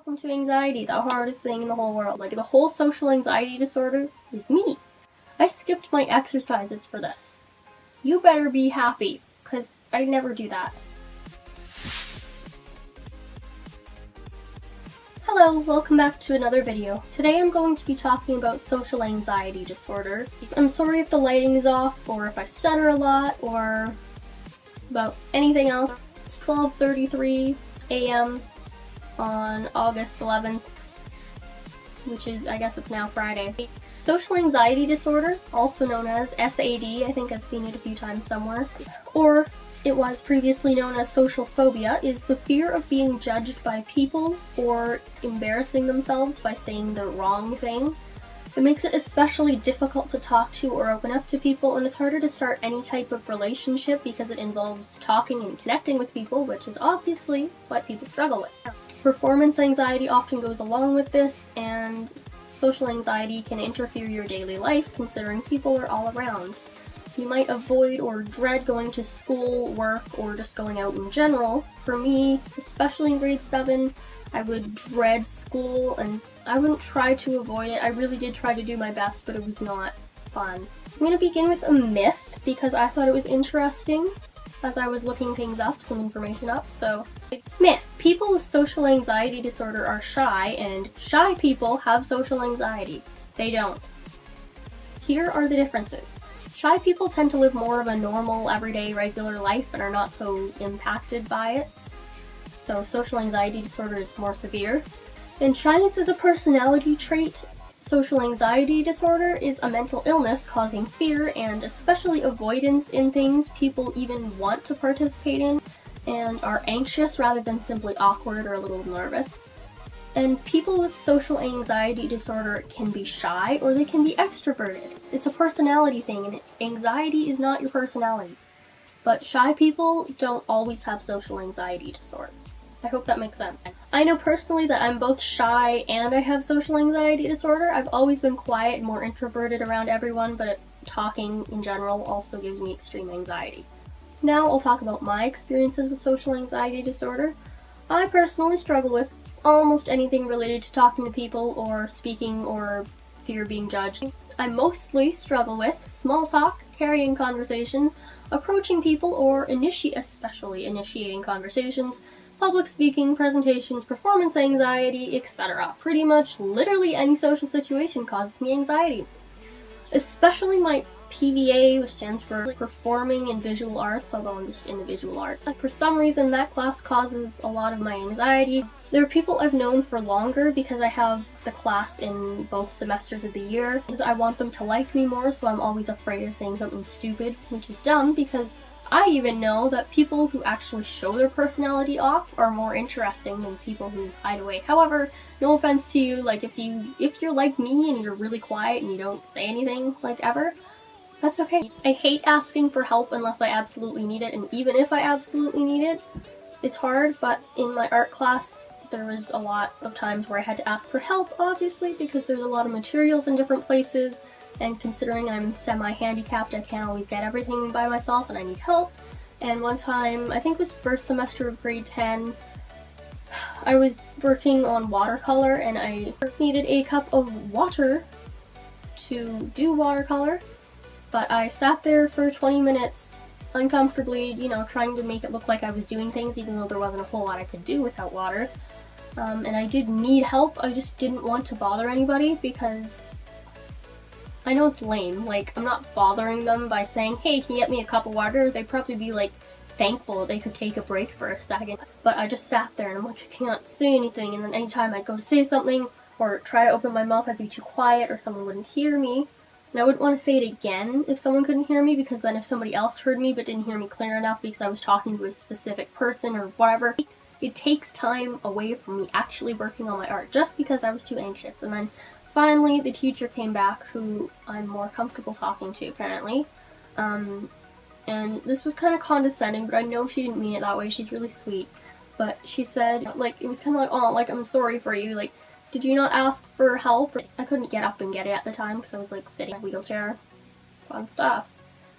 Welcome to anxiety, the hardest thing in the whole world. Like, the whole social anxiety disorder is me. I skipped my exercises for this. You better be happy, because I never do that. Hello, welcome back to another video. Today I'm going to be talking about social anxiety disorder. I'm sorry if the lighting is off, or if I stutter a lot, or about anything else. It's 12:33 a.m. on August 11th, which is, I guess it's now Friday. Social anxiety disorder, also known as SAD, I think I've seen it a few times somewhere, or it was previously known as social phobia, is the fear of being judged by people or embarrassing themselves by saying the wrong thing. It makes it especially difficult to talk to or open up to people, and it's harder to start any type of relationship because it involves talking and connecting with people, which is obviously what people struggle with. Performance anxiety often goes along with this, and social anxiety can interfere your daily life considering people are all around. You might avoid or dread going to school, work, or just going out in general. For me, especially in grade 7, I would dread school and I wouldn't try to avoid it. I really did try to do my best, but it was not fun. I'm going to begin with a myth because I thought it was interesting as I was looking things up, some information up. So, myth. People with social anxiety disorder are shy, and shy people have social anxiety. They don't. Here are the differences. Shy people tend to live more of a normal, everyday, regular life and are not so impacted by it. So social anxiety disorder is more severe. And shyness is a personality trait. Social anxiety disorder is a mental illness causing fear and especially avoidance in things people even want to participate in and are anxious rather than simply awkward or a little nervous. And people with social anxiety disorder can be shy or they can be extroverted. It's a personality thing, and anxiety is not your personality. But shy people don't always have social anxiety disorder. I hope that makes sense. I know personally that I'm both shy and I have social anxiety disorder. I've always been quiet and more introverted around everyone, but talking in general also gives me extreme anxiety. Now I'll talk about my experiences with social anxiety disorder. I personally struggle with almost anything related to talking to people or speaking or fear of being judged. I mostly struggle with small talk, carrying conversations, approaching people, or especially initiating conversations, public speaking, presentations, performance anxiety, etc. Pretty much literally any social situation causes me anxiety. Especially my PVA, which stands for Performing and Visual Arts, although I'm just in the visual arts. For some reason, that class causes a lot of my anxiety. There are people I've known for longer because I have the class in both semesters of the year. I want them to like me more, so I'm always afraid of saying something stupid, which is dumb because I even know that people who actually show their personality off are more interesting than people who hide away. However, no offense to you, like if you're like me and you're really quiet and you don't say anything like ever, that's okay. I hate asking for help unless I absolutely need it, and even if I absolutely need it, it's hard, but in my art class, there was a lot of times where I had to ask for help, obviously, because there's a lot of materials in different places, and considering I'm semi-handicapped, I can't always get everything by myself and I need help. And one time, I think it was first semester of grade 10, I was working on watercolor and I needed a cup of water to do watercolor, but I sat there for 20 minutes uncomfortably, trying to make it look like I was doing things even though there wasn't a whole lot I could do without water. And I did need help, I just didn't want to bother anybody because I know it's lame. Like, I'm not bothering them by saying, hey, can you get me a cup of water? They'd probably be like thankful they could take a break for a second. But I just sat there and I'm like, I can't say anything, and then anytime I'd go to say something or try to open my mouth, I'd be too quiet or someone wouldn't hear me. And I wouldn't want to say it again if someone couldn't hear me, because then if somebody else heard me but didn't hear me clear enough because I was talking to a specific person or whatever, it takes time away from me actually working on my art just because I was too anxious. And then finally the teacher came back, who I'm more comfortable talking to apparently. And this was kind of condescending, but I know she didn't mean it that way. She's really sweet. But she said, like, it was kind of like, oh, like, I'm sorry for you, like, did you not ask for help? I couldn't get up and get it at the time because I was like sitting in a wheelchair. Fun stuff.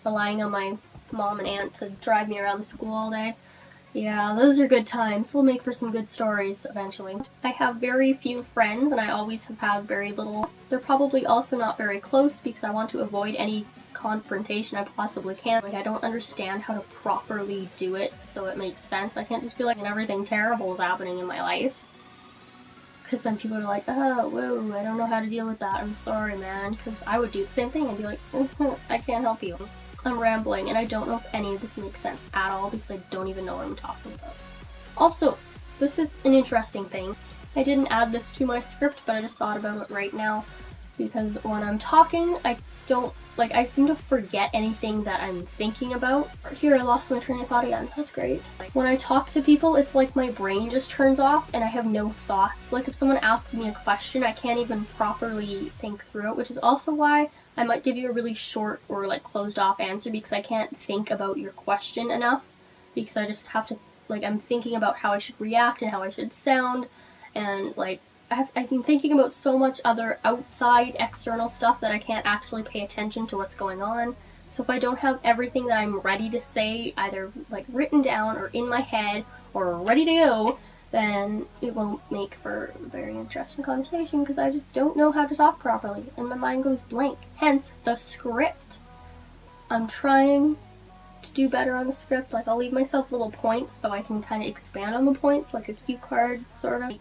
Relying on my mom and aunt to drive me around the school all day. Yeah, those are good times. They'll make for some good stories eventually. I have very few friends, and I always have had very little. They're probably also not very close because I want to avoid any confrontation I possibly can. Like, I don't understand how to properly do it so it makes sense. I can't just be like, and everything terrible is happening in my life. Because then people are like, oh, whoa, I don't know how to deal with that. I'm sorry, man. Because I would do the same thing and be like, I can't help you. I'm rambling, and I don't know if any of this makes sense at all because I don't even know what I'm talking about. Also, this is an interesting thing. I didn't add this to my script, but I just thought about it right now because when I'm talking, I seem to forget anything that I'm thinking about. Here, I lost my train of thought again. That's great. When I talk to people, it's like my brain just turns off and I have no thoughts. Like if someone asks me a question, I can't even properly think through it, which is also why I might give you a really short or like closed off answer because I can't think about your question enough because I just have to, like, I'm thinking about how I should react and how I should sound, and like I've been thinking about so much other outside external stuff that I can't actually pay attention to what's going on. So if I don't have everything that I'm ready to say either like written down or in my head or ready to go, then it won't make for a very interesting conversation because I just don't know how to talk properly and my mind goes blank. Hence the script. I'm trying to do better on the script. Like, I'll leave myself little points so I can kind of expand on the points, like a cue card sort of.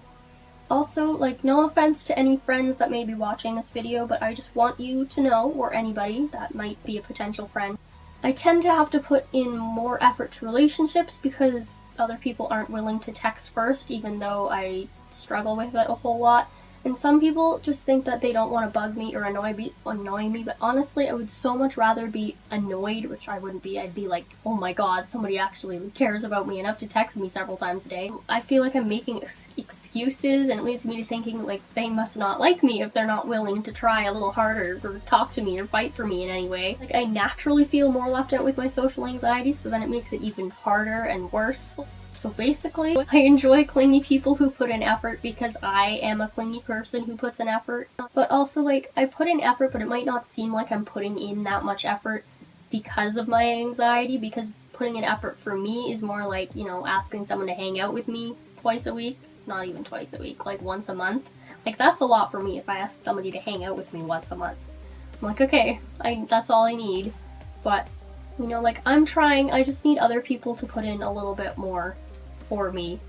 Also, like, no offense to any friends that may be watching this video, but I just want you to know, or anybody that might be a potential friend, I tend to have to put in more effort to relationships because other people aren't willing to text first, even though I struggle with it a whole lot. And some people just think that they don't want to bug me or annoy me, but honestly, I would so much rather be annoyed, which I wouldn't be. I'd be like, oh my god, somebody actually cares about me enough to text me several times a day. I feel like I'm making excuses, and it leads me to thinking, like, they must not like me if they're not willing to try a little harder or talk to me or fight for me in any way. Like, I naturally feel more left out with my social anxiety, so then it makes it even harder and worse. So basically, I enjoy clingy people who put in effort because I am a clingy person who puts in effort. But also, like, I put in effort, but it might not seem like I'm putting in that much effort because of my anxiety, because putting in effort for me is more like, you know, asking someone to hang out with me twice a week. Not even twice a week, like once a month. Like, that's a lot for me if I ask somebody to hang out with me once a month. I'm like, okay, that's all I need. But, you know, like, I'm trying, I just need other people to put in a little bit more for me.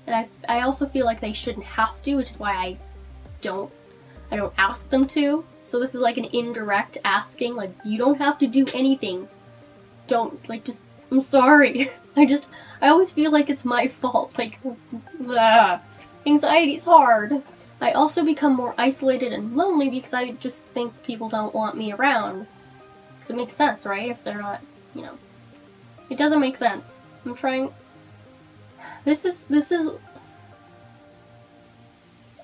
And I also feel like they shouldn't have to, which is why I don't ask them to. So this is like an indirect asking, like, you don't have to do anything. Don't, like, just, I'm sorry. I always feel like it's my fault. Like, anxiety's hard. I also become more isolated and lonely because I just think people don't want me around. Because it makes sense, right? If they're not, you know. It doesn't make sense. I'm trying. This is,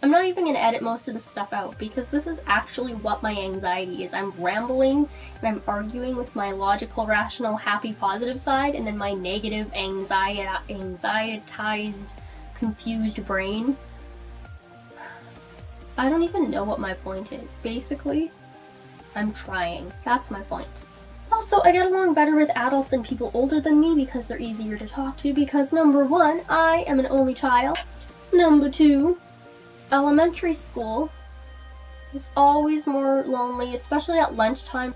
I'm not even going to edit most of this stuff out because this is actually what my anxiety is. I'm rambling and I'm arguing with my logical, rational, happy, positive side, and then my negative, anxietized, confused brain. I don't even know what my point is. Basically, I'm trying. That's my point. Also, I get along better with adults and people older than me because they're easier to talk to because, number one, I am an only child. Number two, elementary school was always more lonely, especially at lunchtime.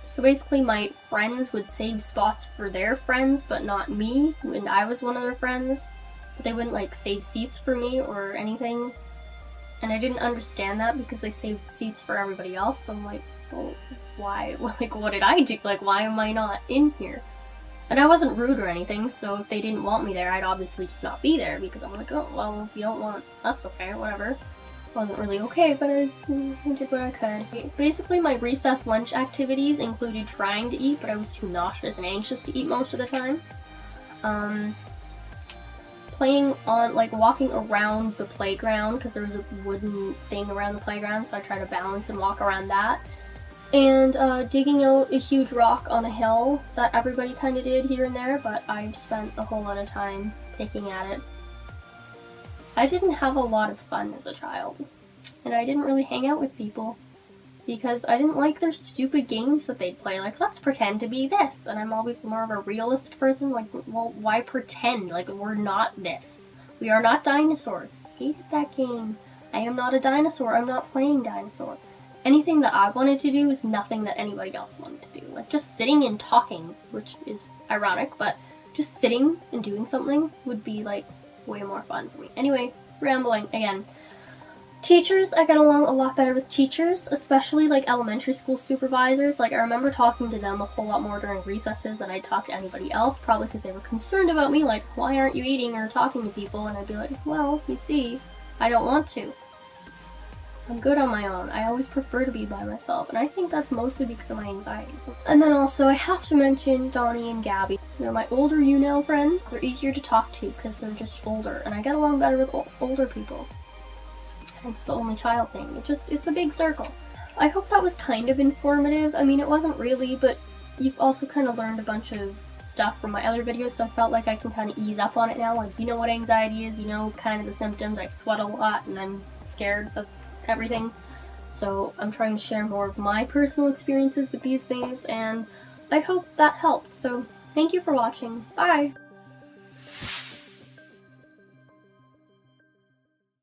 So basically my friends would save spots for their friends, but not me, and I was one of their friends. But they wouldn't, like, save seats for me or anything. And I didn't understand that because they saved seats for everybody else, so I'm like, well, why? Like, what did I do? Like, why am I not in here? And I wasn't rude or anything, so if they didn't want me there, I'd obviously just not be there because I'm like, oh, well, if you don't want, that's okay, whatever. Wasn't really okay, but I did what I could. Basically, my recess lunch activities included trying to eat, but I was too nauseous and anxious to eat most of the time. Playing on, like, walking around the playground, because there was a wooden thing around the playground, so I tried to balance and walk around that. And digging out a huge rock on a hill that everybody kind of did here and there, but I spent a whole lot of time picking at it. I didn't have a lot of fun as a child, and I didn't really hang out with people. because I didn't like their stupid games that they'd play. Like, let's pretend to be this. And I'm always more of a realist person. Like, well, why pretend? Like, we're not this. We are not dinosaurs. I hated that game. I am not a dinosaur. I'm not playing dinosaur. Anything that I wanted to do is nothing that anybody else wanted to do. Like, just sitting and talking, which is ironic, but just sitting and doing something would be, like, way more fun for me. Anyway, rambling again. Teachers, I get along a lot better with teachers, especially like elementary school supervisors. Like, I remember talking to them a whole lot more during recesses than I talked to anybody else, probably because they were concerned about me, like, why aren't you eating or talking to people? And I'd be like, well, you see, I don't want to. I'm good on my own. I always prefer to be by myself, and I think that's mostly because of my anxiety. And then also, I have to mention Donnie and Gabby. They're my older you-know friends. They're easier to talk to because they're just older, and I get along better with older people. It's the only child thing. It's a big circle. I hope that was kind of informative. I mean, it wasn't really, but you've also kind of learned a bunch of stuff from my other videos, so I felt like I can kind of ease up on it now. Like, you know what anxiety is, you know kind of the symptoms. I sweat a lot and I'm scared of everything. So I'm trying to share more of my personal experiences with these things, and I hope that helped. So thank you for watching. Bye!